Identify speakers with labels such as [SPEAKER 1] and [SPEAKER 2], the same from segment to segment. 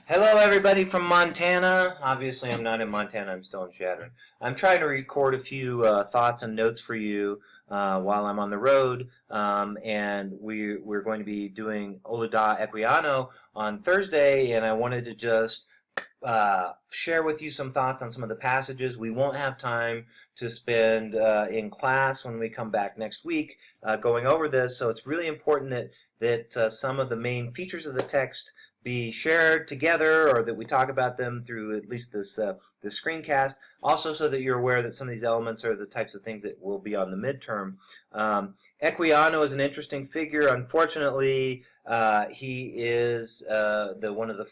[SPEAKER 1] Hello, everybody from Montana. Obviously, I'm not in Montana. I'm still in Shattern. I'm trying to record a few thoughts and notes for you while I'm on the road, and we're going to be doing Olida Equiano on Thursday, and I wanted to just share with you some thoughts on some of the passages. We won't have time to spend in class when we come back next week going over this, so it's really important that some of the main features of the text be shared together, or that we talk about them through at least this screencast. Also, so that you're aware that some of these elements are the types of things that will be on the midterm. Equiano is an interesting figure. Unfortunately, he is one of the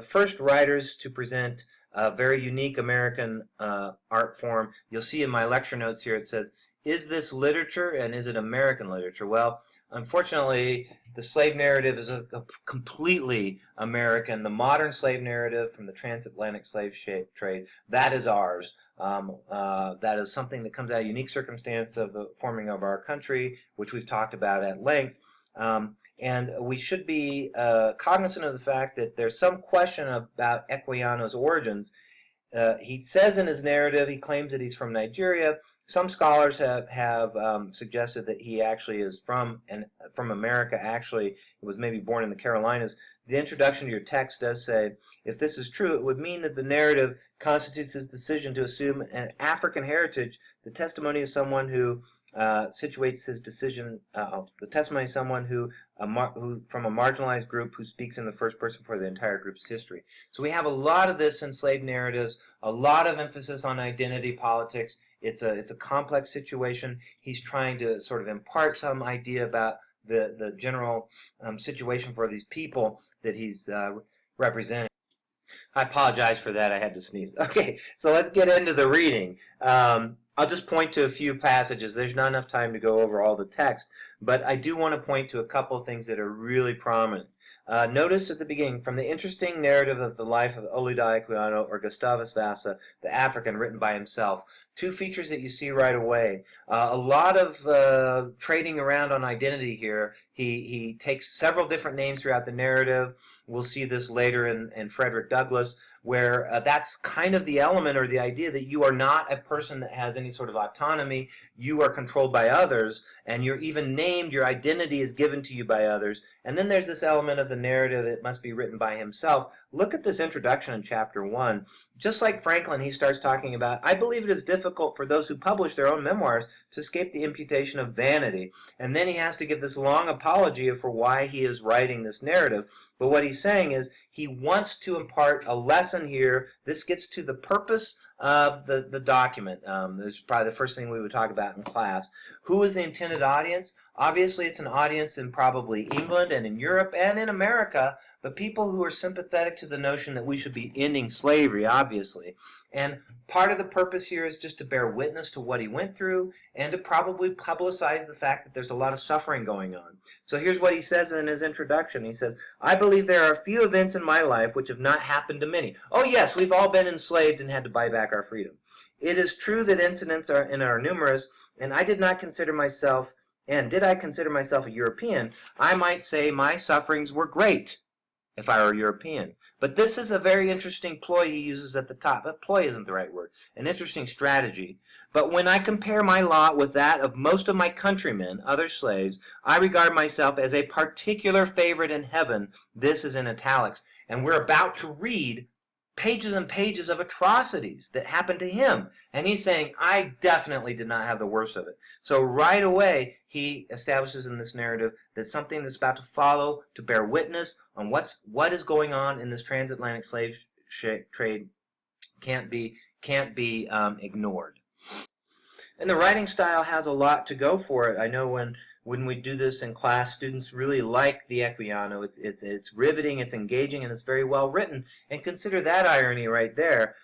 [SPEAKER 1] first writers to present a very unique American art form. You'll see in my lecture notes here it says, "Is this literature and is it American literature?" Well, unfortunately, the slave narrative is a completely American. The modern slave narrative from the transatlantic slave trade, that is ours. That is something that comes out of a unique circumstance of the forming of our country, which we've talked about at length. And we should be cognizant of the fact that there's some question about Equiano's origins. He says in his narrative, he claims that he's from Nigeria. Some scholars have suggested that he actually is from America. Actually, he was maybe born in the Carolinas. The introduction to your text does say, if this is true, it would mean that the narrative constitutes his decision to assume an African heritage, the testimony of someone who situates his decision, the testimony of someone who from a marginalized group who speaks in the first person for the entire group's history. So we have a lot of this in slave narratives, a lot of emphasis on identity politics. It's a complex situation. He's trying to sort of impart some idea about the general situation for these people that he's representing. I apologize for that. I had to sneeze. Okay, so let's get into the reading. I'll just point to a few passages. There's not enough time to go over all the text, but I do want to point to a couple of things that are really prominent. Notice at the beginning, from the interesting narrative of the life of Olida Equiano, or Gustavus Vassa, the African, written by himself. Two features that you see right away. A lot of trading around on identity here. He takes several different names throughout the narrative. We'll see this later in Frederick Douglass, where that's kind of the element or the idea that you are not a person that has any sort of autonomy. You are controlled by others, and you're even named, your identity is given to you by others. And then there's this element of the narrative that must be written by himself. Look at this introduction in chapter 1. Just like Franklin, he starts talking about, I believe it is difficult for those who publish their own memoirs to escape the imputation of vanity. And then he has to give this long apology for why he is writing this narrative. But what he's saying is he wants to impart a lesson here. This gets to the purpose of the document. This is probably the first thing we would talk about in class. Who is the intended audience? Obviously, it's an audience in probably England and in Europe and in America, but people who are sympathetic to the notion that we should be ending slavery, obviously. And part of the purpose here is just to bear witness to what he went through and to probably publicize the fact that there's a lot of suffering going on. So here's what he says in his introduction. He says, I believe there are a few events in my life which have not happened to many. Oh yes, we've all been enslaved and had to buy back our freedom. It is true that incidents are numerous, and did I consider myself a European, I might say my sufferings were great if I were European. But this is a very interesting ploy he uses at the top. But ploy isn't the right word. An interesting strategy. But when I compare my lot with that of most of my countrymen, other slaves, I regard myself as a particular favorite in heaven. This is in italics. And we're about to read pages and pages of atrocities that happened to him. And he's saying, I definitely did not have the worst of it. So right away, he establishes in this narrative that something that's about to follow, to bear witness on what is going on in this transatlantic slave trade, can't be ignored. And the writing style has a lot to go for it. I know when we do this in class, students really like the Equiano. It's riveting, it's engaging, and it's very well written. And consider that irony right there.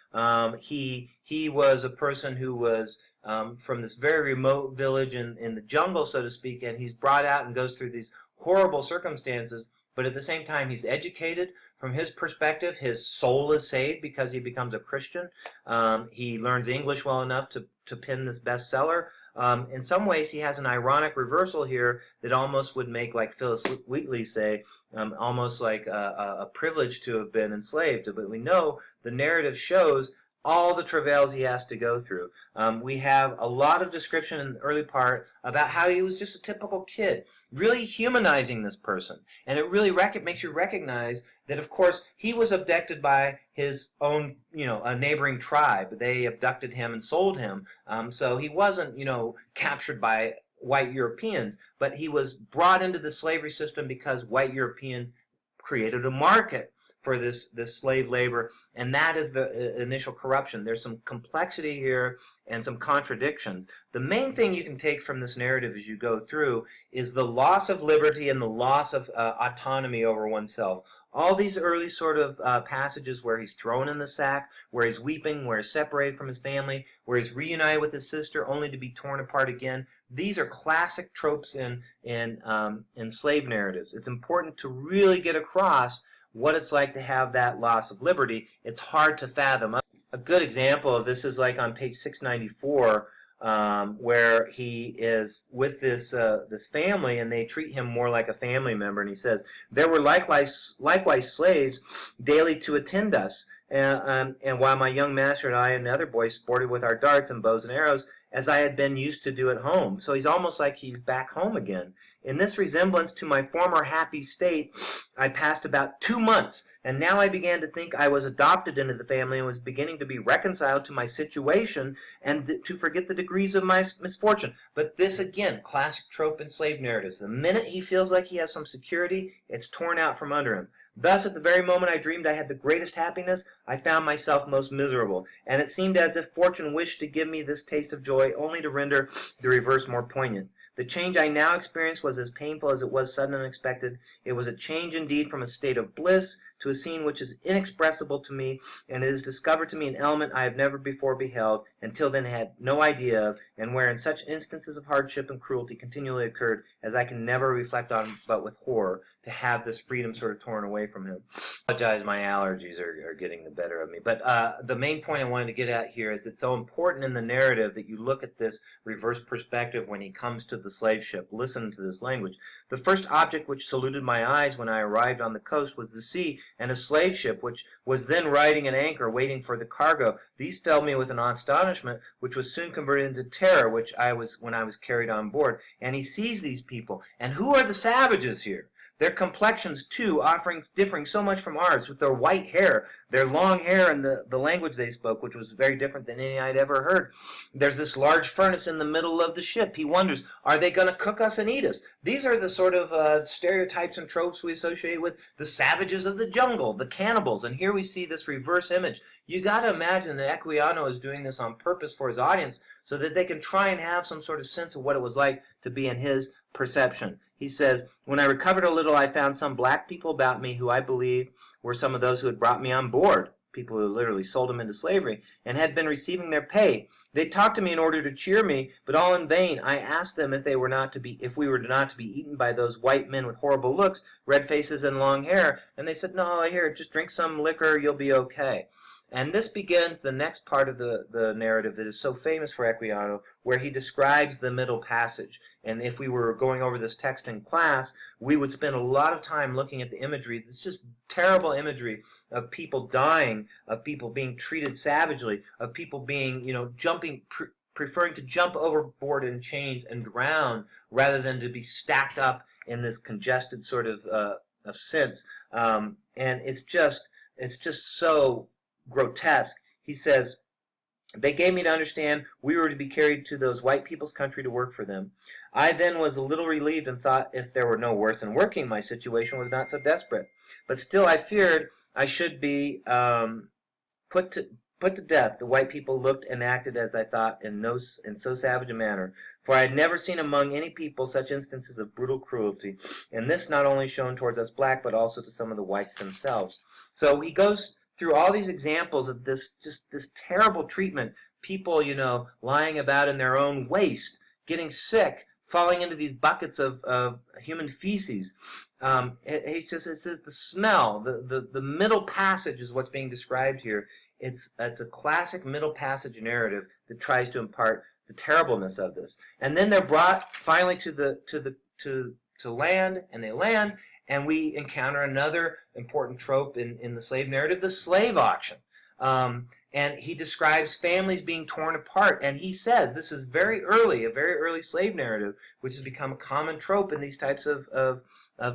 [SPEAKER 1] He was a person who was from this very remote village in the jungle, so to speak, and he's brought out and goes through these horrible circumstances. But at the same time, he's educated. From his perspective, his soul is saved because he becomes a Christian. He learns English well enough to pen this bestseller. In some ways, he has an ironic reversal here that almost would make, like Phyllis Wheatley say, almost like a privilege to have been enslaved. But we know the narrative shows all the travails he has to go through. We have a lot of description in the early part about how he was just a typical kid, really humanizing this person. And it really makes you recognize that, of course, he was abducted by his own, a neighboring tribe. They abducted him and sold him. So he wasn't, captured by white Europeans, but he was brought into the slavery system because white Europeans created a market for this slave labor, and that is the initial corruption. There's some complexity here and some contradictions. The main thing you can take from this narrative as you go through is the loss of liberty and the loss of autonomy over oneself. All these early sort of passages where he's thrown in the sack, where he's weeping, where he's separated from his family, where he's reunited with his sister only to be torn apart again. These are classic tropes in slave narratives. It's important to really get across what it's like to have that loss of liberty. It's hard to fathom. A good example of this is like on page 694, where he is with this family, and they treat him more like a family member. And he says, "There were likewise slaves daily to attend us, and while my young master and I and other boys sported with our darts and bows and arrows, as I had been used to do at home." So he's almost like he's back home again. "In this resemblance to my former happy state, I passed about 2 months, and now I began to think I was adopted into the family and was beginning to be reconciled to my situation and to forget the degrees of my misfortune." But this, again, classic trope in slave narratives. The minute he feels like he has some security, it's torn out from under him. "Thus, at the very moment I dreamed I had the greatest happiness, I found myself most miserable, and it seemed as if fortune wished to give me this taste of joy only to render the reverse more poignant. The change I now experienced was as painful as it was sudden and unexpected. It was a change indeed from a state of bliss to a scene which is inexpressible to me, and it has discovered to me an element I have never before beheld, until then had no idea of, and wherein such instances of hardship and cruelty continually occurred, as I can never reflect on but with horror, to have this freedom sort of torn away from him." I apologize, my allergies are getting the better of me. But the main point I wanted to get at here is it's so important in the narrative that you look at this reverse perspective when he comes to the slave ship. Listen to this language. "The first object which saluted my eyes when I arrived on the coast was the sea and a slave ship, which was then riding at anchor, waiting for the cargo. These filled me with an astonishment, which was soon converted into terror, when I was carried on board." And he sees these people. And who are the savages here? Their complexions, too, differing so much from ours, with their white hair, their long hair, and the language they spoke, which was very different than any I'd ever heard. There's this large furnace in the middle of the ship. He wonders, are they going to cook us and eat us? These are the sort of stereotypes and tropes we associate with the savages of the jungle, the cannibals. And here we see this reverse image. You got to imagine that Equiano is doing this on purpose for his audience so that they can try and have some sort of sense of what it was like to be in his perception. He says, "When I recovered a little, I found some black people about me who I believe were some of those who had brought me on board," people who literally sold him into slavery, "and had been receiving their pay. They talked to me in order to cheer me, but all in vain. I asked them if we were not to be eaten by those white men with horrible looks, red faces, and long hair, and they said, 'No, here, just drink some liquor, you'll be okay.'" And this begins the next part of the narrative that is so famous for Equiano, where he describes the middle passage. And if we were going over this text in class, we would spend a lot of time looking at the imagery. It's just terrible imagery of people dying, of people being treated savagely, of people being, preferring to jump overboard in chains and drown rather than to be stacked up in this congested sort of sense. And it's just so grotesque. He says, "They gave me to understand we were to be carried to those white people's country to work for them. I then was a little relieved and thought if there were no worse than working, my situation was not so desperate. But still I feared I should be put to death. The white people looked and acted, as I thought, in so savage a manner. For I had never seen among any people such instances of brutal cruelty, and this not only shown towards us black, but also to some of the whites themselves." So he goes through all these examples of this terrible treatment, people, lying about in their own waste, getting sick, falling into these buckets of human feces. It says the smell, the middle passage is what's being described here. It's a classic middle passage narrative that tries to impart the terribleness of this. And then they're brought finally to land, and they land, and we encounter another important trope in the slave narrative, the slave auction. And he describes families being torn apart, and he says this is a very early slave narrative, which has become a common trope in these types of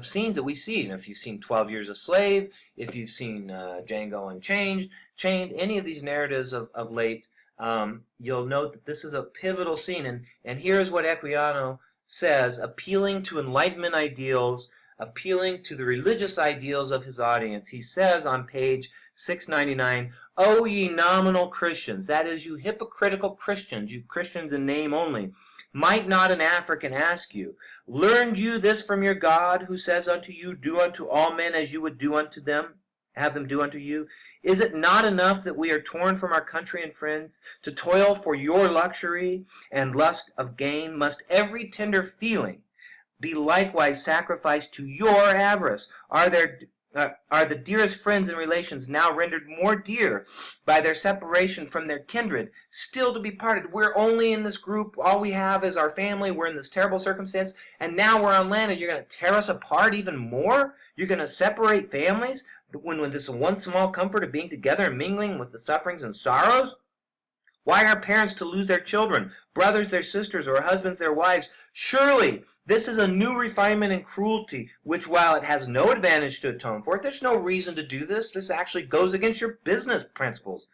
[SPEAKER 1] scenes that we see. And if you've seen 12 Years a Slave, if you've seen Django Unchained, any of these narratives of late, you'll note that this is a pivotal scene. And here's what Equiano says, appealing to Enlightenment ideals, appealing to the religious ideals of his audience. He says on page 699, "O ye nominal Christians," that is, you hypocritical Christians, you Christians in name only, "might not an African ask you, learned you this from your God, who says unto you, do unto all men as you would do unto them, have them do unto you? Is it not enough that we are torn from our country and friends, to toil for your luxury and lust of gain? Must every tender feeling be likewise sacrificed to your avarice? Are the dearest friends and relations now rendered more dear by their separation from their kindred, still to be parted? We're only in this group, all we have is our family, we're in this terrible circumstance, and now we're on land, and you're going to tear us apart even more? You're going to separate families when there's one small comfort of being together and mingling with the sufferings and sorrows? Why are parents to lose their children, brothers their sisters, or husbands their wives? Surely this is a new refinement in cruelty, which, while it has no advantage to atone for it, there's no reason to do this. This actually goes against your business principles.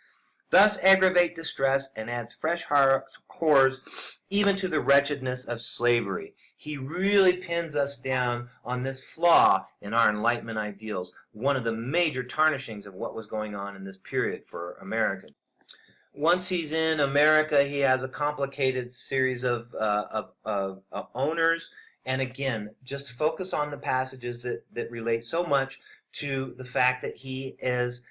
[SPEAKER 1] Thus aggravate distress and adds fresh horrors even to the wretchedness of slavery." He really pins us down on this flaw in our Enlightenment ideals, one of the major tarnishings of what was going on in this period for Americans. Once he's in America, he has a complicated series of owners. And again, just focus on the passages that relate so much to the fact that he is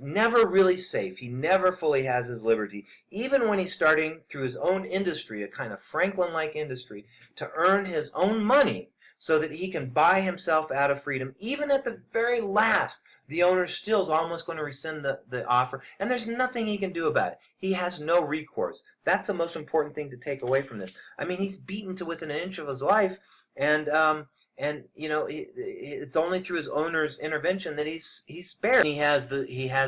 [SPEAKER 1] never really safe. He never fully has his liberty. Even when he's starting through his own industry, a kind of Franklin-like industry, to earn his own money so that he can buy himself out of freedom, even at the very last, the owner still is almost going to rescind the offer, and there's nothing he can do about it. He has no recourse. That's the most important thing to take away from this. I mean, he's beaten to within an inch of his life, and you know, it's only through his owner's intervention that he's spared. He has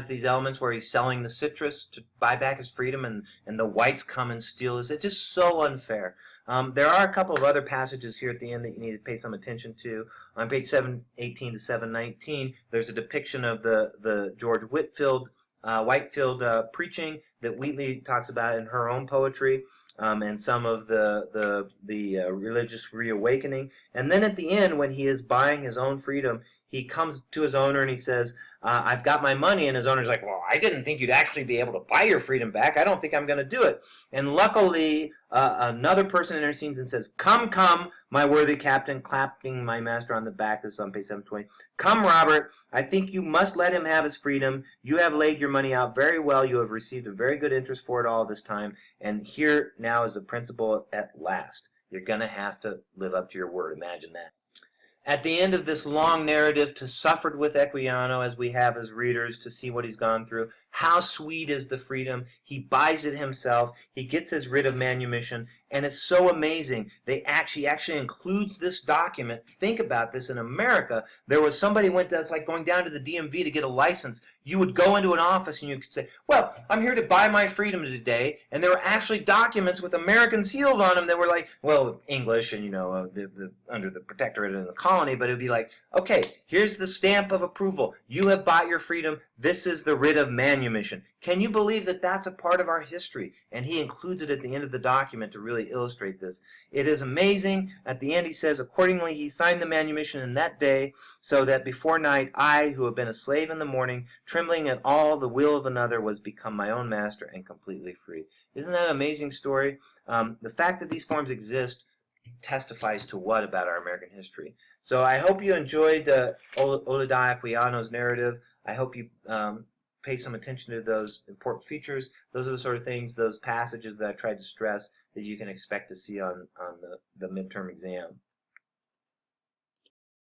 [SPEAKER 1] these elements where he's selling the citrus to buy back his freedom, and the whites come and steal his. It's just so unfair. There are a couple of other passages here at the end that you need to pay some attention to. On page 718 to 719, there's a depiction of the George Whitefield preaching that Wheatley talks about in her own poetry, and some of the religious reawakening. And then at the end, when he is buying his own freedom, he comes to his owner and he says, "I've got my money," and his owner's like, "Well, I didn't think you'd actually be able to buy your freedom back. I don't think I'm going to do it." And luckily, another person intercedes and says, "Come, come, my worthy captain," clapping my master on the back. This is on page 720. "Come, Robert, I think you must let him have his freedom. You have laid your money out very well. You have received a very good interest for it all this time. And here now is the principle at last. You're going to have to live up to your word." Imagine that. At the end of this long narrative, to suffered with Equiano, as we have as readers, to see what he's gone through, how sweet is the freedom. He buys it himself. He gets his writ of manumission, and it's so amazing. He actually includes this document. Think about this. In America, there was somebody that's like going down to the DMV to get a license. You would go into an office and you could say, "Well, I'm here to buy my freedom today," and there were actually documents with American seals on them that were like, well, English and, you know, under the protectorate of the colony, but it would be like, "Okay, here's the stamp of approval. You have bought your freedom. This is the writ of manumission." Can you believe that that's a part of our history? And he includes it at the end of the document to really illustrate this. It is amazing. At the end he says, "Accordingly he signed the manumission in that day, so that before night I, who have been a slave in the morning, trembling at all the will of another, was become my own master and completely free." Isn't that an amazing story? The fact that these forms exist testifies to what about our American history? So I hope you enjoyed Olaudah Equiano's narrative. I hope you pay some attention to those important features. Those are the sort of things, those passages that I tried to stress that you can expect to see on the midterm exam.